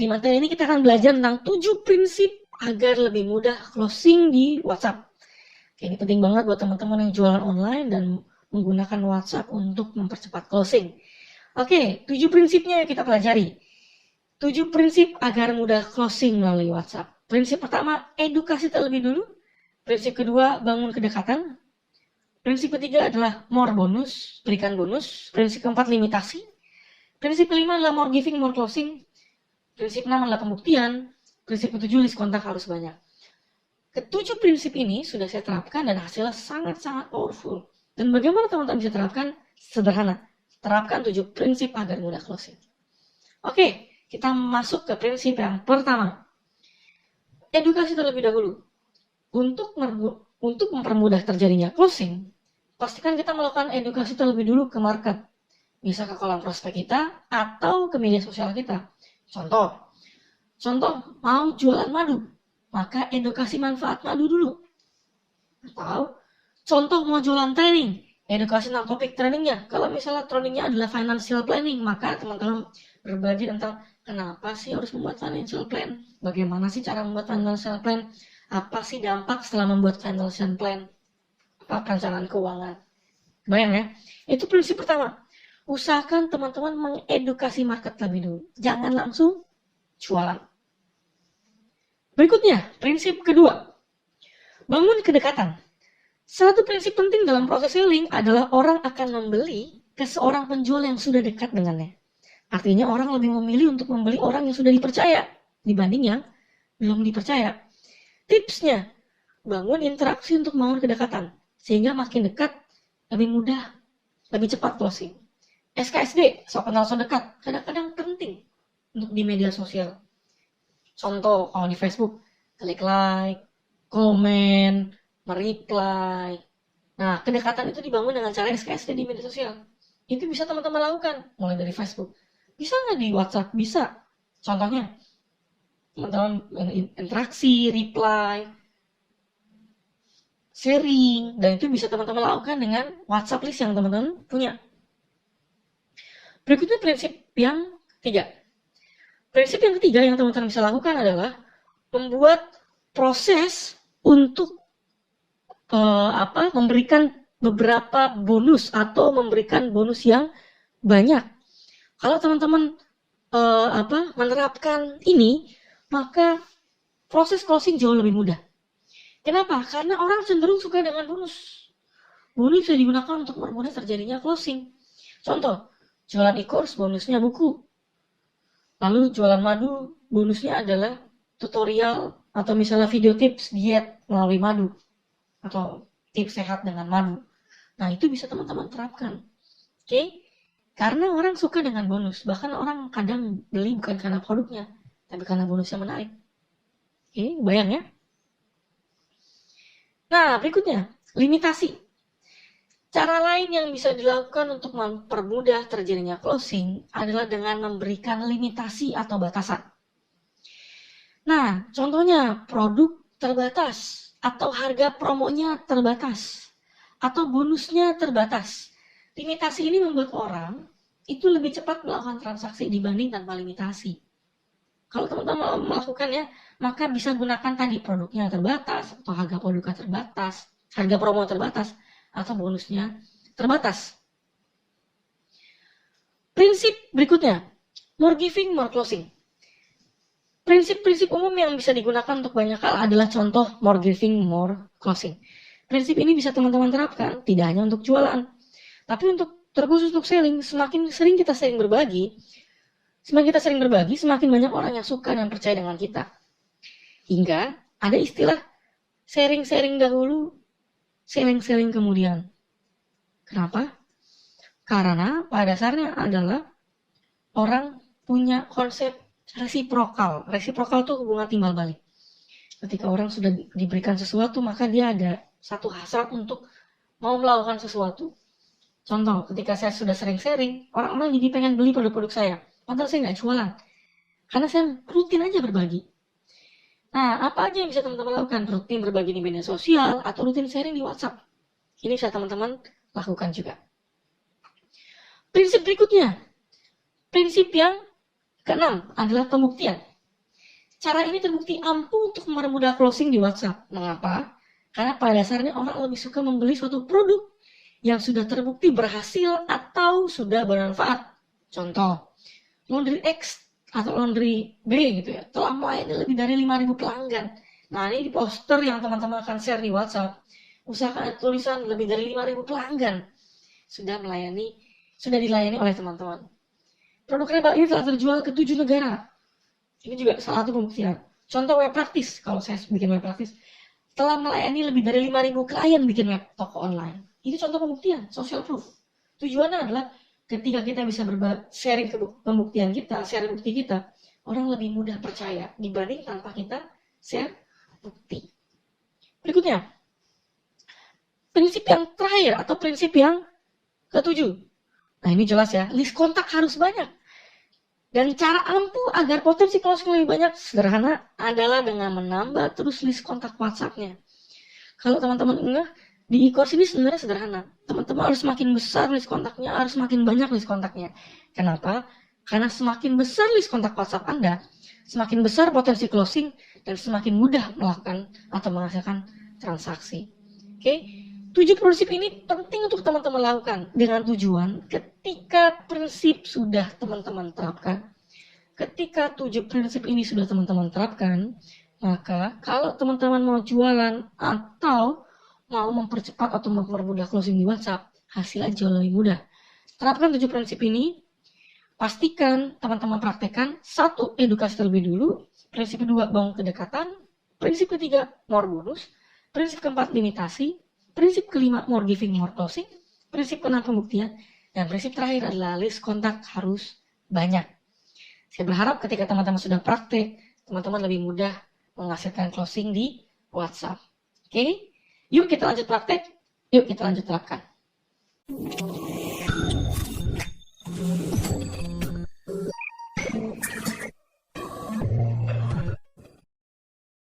Di materi ini kita akan belajar tentang 7 prinsip agar lebih mudah closing di WhatsApp. Ini penting banget buat teman-teman yang jualan online dan menggunakan WhatsApp untuk mempercepat closing. Oke, 7 prinsipnya kita pelajari. 7 prinsip agar mudah closing melalui WhatsApp. Prinsip pertama, edukasi terlebih dulu. Prinsip kedua, bangun kedekatan. Prinsip ketiga adalah more bonus, berikan bonus. Prinsip keempat, limitasi. Prinsip kelima adalah more giving, more closing. Prinsip 6 adalah pembuktian. Prinsip ketujuh, list kontak harus banyak. Ketujuh prinsip ini sudah saya terapkan dan hasilnya sangat-sangat powerful. Dan bagaimana teman-teman bisa terapkan? Sederhana. Terapkan 7 prinsip agar mudah closing. Oke, kita masuk ke prinsip yang pertama. Edukasi terlebih dahulu. Untuk mempermudah terjadinya closing, pastikan kita melakukan edukasi terlebih dulu ke market. Bisa ke kolom prospek kita atau ke media sosial kita. Contoh, mau jualan madu, maka edukasi manfaat madu dulu. Atau, contoh mau jualan training, edukasi tentang topik trainingnya. Kalau misalnya trainingnya adalah financial planning, maka teman-teman berbagi tentang kenapa sih harus membuat financial plan, bagaimana sih cara membuat financial plan, apa sih dampak setelah membuat financial plan, apa perencanaan keuangan. Bayang ya, itu prinsip pertama. Usahakan teman-teman mengedukasi market lebih dulu. Jangan langsung jualan. Berikutnya, prinsip kedua. Bangun kedekatan. Satu prinsip penting dalam proses selling adalah orang akan membeli ke seorang penjual yang sudah dekat dengannya. Artinya orang lebih memilih untuk membeli orang yang sudah dipercaya dibanding yang belum dipercaya. Tipsnya, bangun interaksi untuk membangun kedekatan. Sehingga makin dekat, lebih mudah, lebih cepat closing. SKSD, so kenal so dekat, kadang-kadang penting untuk di media sosial. Contoh, kalau di Facebook, klik like, komen, mereply. Nah, kedekatan itu dibangun dengan cara SKSD di media sosial. Itu bisa teman-teman lakukan, mulai dari Facebook. Bisa nggak di WhatsApp? Bisa. Contohnya, teman-teman interaksi, reply, sharing, dan itu bisa teman-teman lakukan dengan WhatsApp list yang teman-teman punya. Berikutnya prinsip yang ketiga. Prinsip yang ketiga yang teman-teman bisa lakukan adalah membuat proses untuk memberikan beberapa bonus atau memberikan bonus yang banyak. Kalau teman-teman menerapkan ini, maka proses closing jauh lebih mudah. Kenapa? Karena orang cenderung suka dengan bonus. Bonus bisa digunakan untuk mempermudah terjadinya closing. Contoh, jualan e-course bonusnya buku. Lalu jualan madu bonusnya adalah tutorial atau misalnya video tips diet melalui madu. Atau tips sehat dengan madu. Nah, itu bisa teman-teman terapkan. Oke? Karena orang suka dengan bonus. Bahkan orang kadang beli bukan karena produknya, tapi karena bonusnya menarik. Oke, bayang ya? Nah, berikutnya, limitasi. Cara lain yang bisa dilakukan untuk mempermudah terjadinya closing adalah dengan memberikan limitasi atau batasan. Nah, contohnya produk terbatas, atau harga promonya terbatas, atau bonusnya terbatas. Limitasi ini membuat orang itu lebih cepat melakukan transaksi dibanding tanpa limitasi. Kalau teman-teman melakukannya, maka bisa gunakan tadi produknya terbatas, atau harga produknya terbatas, harga promo terbatas, atau bonusnya terbatas. Prinsip berikutnya, more giving, more closing. Prinsip-prinsip umum yang bisa digunakan untuk banyak hal adalah contoh more giving, more closing. Prinsip ini bisa teman-teman terapkan, tidak hanya untuk jualan, tapi terkhusus untuk selling. Semakin sering kita berbagi, semakin banyak orang yang suka dan percaya dengan kita. Hingga ada istilah sharing-sharing dahulu, selling-selling kemudian. Kenapa? Karena pada dasarnya adalah orang punya konsep resiprokal. Resiprokal itu hubungan timbal balik. Ketika orang sudah diberikan sesuatu, maka dia ada satu hasrat untuk mau melakukan sesuatu. Contoh, ketika saya sudah sering sharing, orang-orang jadi pengen beli produk-produk saya. Padahal saya nggak jualan. Karena saya rutin aja berbagi. Nah, apa aja yang bisa teman-teman lakukan? Rutin berbagi di media sosial atau rutin sharing di WhatsApp. Ini bisa teman-teman lakukan juga. Prinsip berikutnya. Prinsip yang keenam adalah pembuktian. Cara ini terbukti ampuh untuk mempermudah closing di WhatsApp. Mengapa? Karena pada dasarnya orang lebih suka membeli suatu produk yang sudah terbukti berhasil atau sudah bermanfaat. Contoh, laundry X atau laundry B gitu ya, telah melayani lebih dari 5.000 pelanggan. Nah, ini di poster yang teman-teman akan share di WhatsApp. Usahakan ada tulisan lebih dari 5.000 pelanggan sudah dilayani oleh teman-teman. Produk Rebel ini telah terjual ke 7 negara. Ini juga salah satu pembuktian. Contoh web praktis, kalau saya bikin web praktis, telah melayani lebih dari 5.000 klien bikin web toko online. Itu contoh pembuktian, social proof. Tujuannya adalah ketika kita bisa sharing pembuktian kita, share bukti kita, orang lebih mudah percaya dibanding tanpa kita share bukti. Berikutnya, prinsip yang terakhir atau prinsip yang ketujuh. Nah, ini jelas ya, list kontak harus banyak. Dan cara ampuh agar potensi closing lebih banyak sederhana adalah dengan menambah terus list kontak WhatsApp-nya. Kalau teman-teman ingat, di e-course ini sebenarnya sederhana. Teman-teman harus semakin besar list kontaknya, harus semakin banyak list kontaknya. Kenapa? Karena semakin besar list kontak WhatsApp Anda, semakin besar potensi closing dan semakin mudah melakukan atau menghasilkan transaksi. Oke? 7 prinsip ini penting untuk teman-teman lakukan dengan tujuan ketika prinsip sudah teman-teman terapkan. Ketika 7 prinsip ini sudah teman-teman terapkan, maka kalau teman-teman mau jualan atau mau mempercepat atau mempermudah closing di WhatsApp, hasilnya jauh lebih mudah. Terapkan 7 prinsip ini, pastikan teman-teman praktekkan. 1. Edukasi terlebih dulu. Prinsip kedua, bangun kedekatan. Prinsip ketiga, more bonus. Prinsip keempat, limitasi. Prinsip kelima, more giving, more closing. Prinsip keenam, pembuktian. Dan prinsip terakhir adalah list kontak harus banyak. Saya berharap ketika teman-teman sudah praktek, teman-teman lebih mudah menghasilkan closing di WhatsApp. Oke? Yuk kita lanjut praktek. Yuk kita lanjut terapkan.